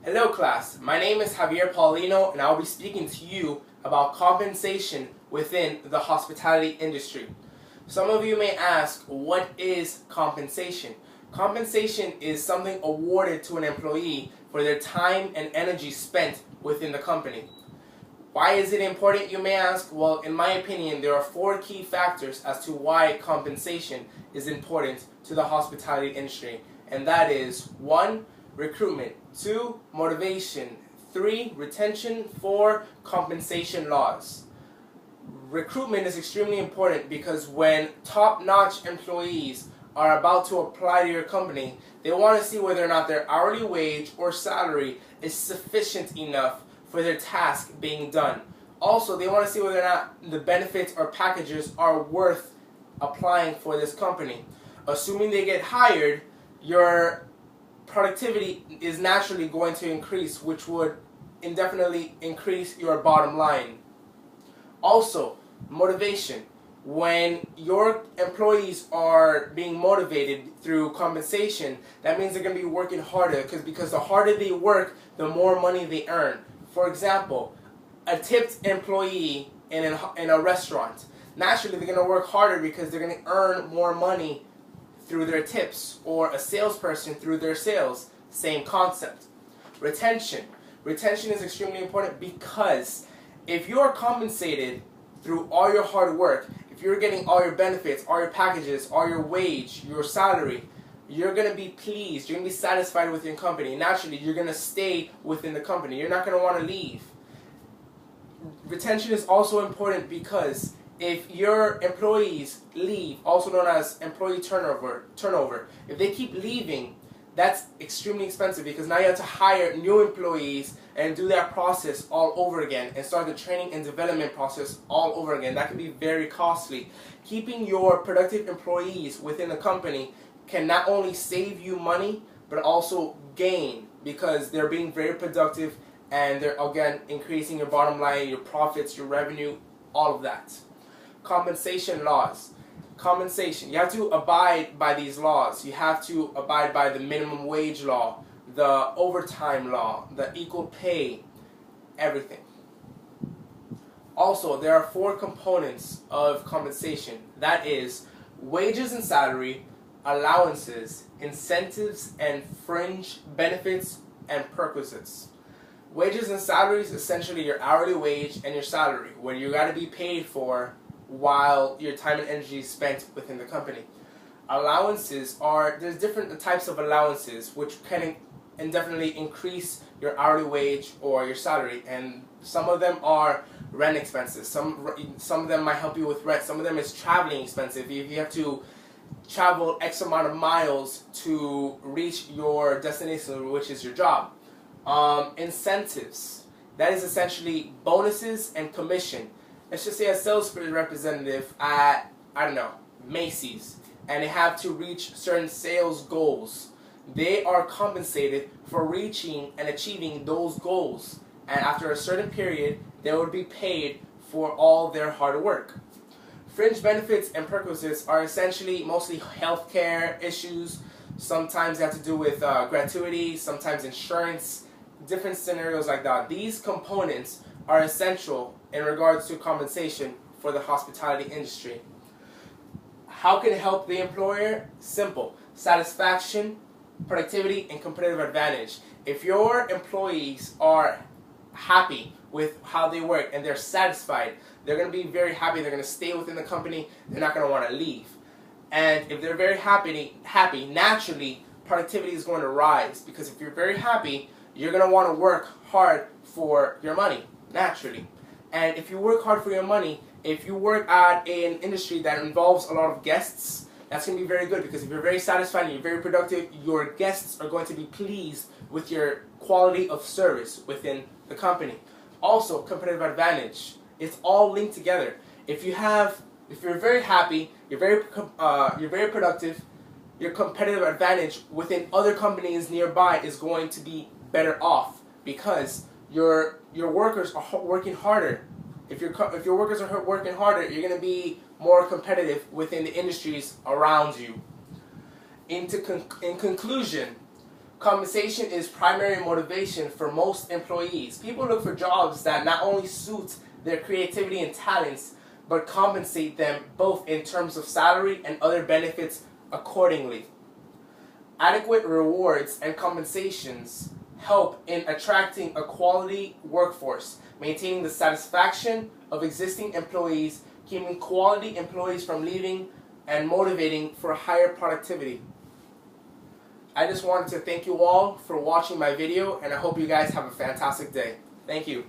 Hello class, my name is Javier Paulino and I'll be speaking to you about compensation within the hospitality industry. Some of you may ask, what is compensation? Compensation is something awarded to an employee for their time and energy spent within the company. Why is it important, you may ask? Well, in my opinion, there are four key factors as to why compensation is important to the hospitality industry. And that is 1. Recruitment, 2. Motivation, 3. Retention, 4. Compensation laws. Recruitment is extremely important because when top-notch employees are about to apply to your company, they want to see whether or not their hourly wage or salary is sufficient enough for their task being done. Also, they want to see whether or not the benefits or packages are worth applying for this company. Assuming they get hired, your productivity is naturally going to increase, which would indefinitely increase your bottom line. Also, motivation. When your employees are being motivated through compensation, that means they're going to be working harder because the harder they work, the more money they earn. For example, a tipped employee in a restaurant, naturally they're going to work harder because they're going to earn more money through their tips, or a salesperson through their sales. Same concept. Retention. Retention is extremely important because if you are compensated through all your hard work, if you're getting all your benefits, all your packages, all your wage, your salary, you're going to be pleased, you're going to be satisfied with your company. Naturally, you're going to stay within the company. You're not going to want to leave. Retention is also important because if your employees leave, also known as employee turnover, if they keep leaving, that's extremely expensive because now you have to hire new employees and do that process all over again and start the training and development process all over again. That can be very costly. Keeping your productive employees within the company can not only save you money but also gain because they're being very productive and they're again increasing your bottom line, your profits, your revenue, all of that. Compensation laws. Compensation. You have to abide by these laws. You have to abide by the minimum wage law, the overtime law, the equal pay, everything. Also, there are four components of compensation. That is wages and salary, allowances, incentives, and fringe benefits and perquisites. Wages and salaries, essentially your hourly wage and your salary, where you got to be paid for while your time and energy is spent within the company. Allowances are, there's different types of allowances which can indefinitely increase your hourly wage or your salary, and some of them are rent expenses. Some of them might help you with rent. Some of them is traveling expensive. If you have to travel X amount of miles to reach your destination, which is your job. Incentives. That is essentially bonuses and commission. Let's just say a sales representative at, I don't know, Macy's, and they have to reach certain sales goals. They are compensated for reaching and achieving those goals. And after a certain period, they would be paid for all their hard work. Fringe benefits and perquisites are essentially mostly healthcare issues. Sometimes they have to do with gratuity, sometimes insurance, different scenarios like that. These components are essential in regards to compensation for the hospitality industry. How can it help the employer? Simple. Satisfaction, productivity, and competitive advantage. If your employees are happy with how they work and they're satisfied, they're going to be very happy. They're going to stay within the company. They're not going to want to leave. And if they're very happy, naturally, productivity is going to rise because if you're very happy, you're going to want to work hard for your money, naturally. And if you work hard for your money, if you work at an industry that involves a lot of guests, that's going to be very good because if you're very satisfied and you're very productive, your guests are going to be pleased with your quality of service within the company. Also, competitive advantage. It's all linked together. If you're very happy, you're very productive, your competitive advantage within other companies nearby is going to be better off because your workers are working harder. If your workers are working harder, you're going to be more competitive within the industries around you. In conclusion, Compensation is primary motivation for most employees. People look for jobs that not only suit their creativity and talents, but compensate them both in terms of salary and other benefits accordingly. Adequate rewards and compensations help in attracting a quality workforce, maintaining the satisfaction of existing employees, keeping quality employees from leaving, and motivating for higher productivity. I just wanted to thank you all for watching my video, and I hope you guys have a fantastic day. Thank you.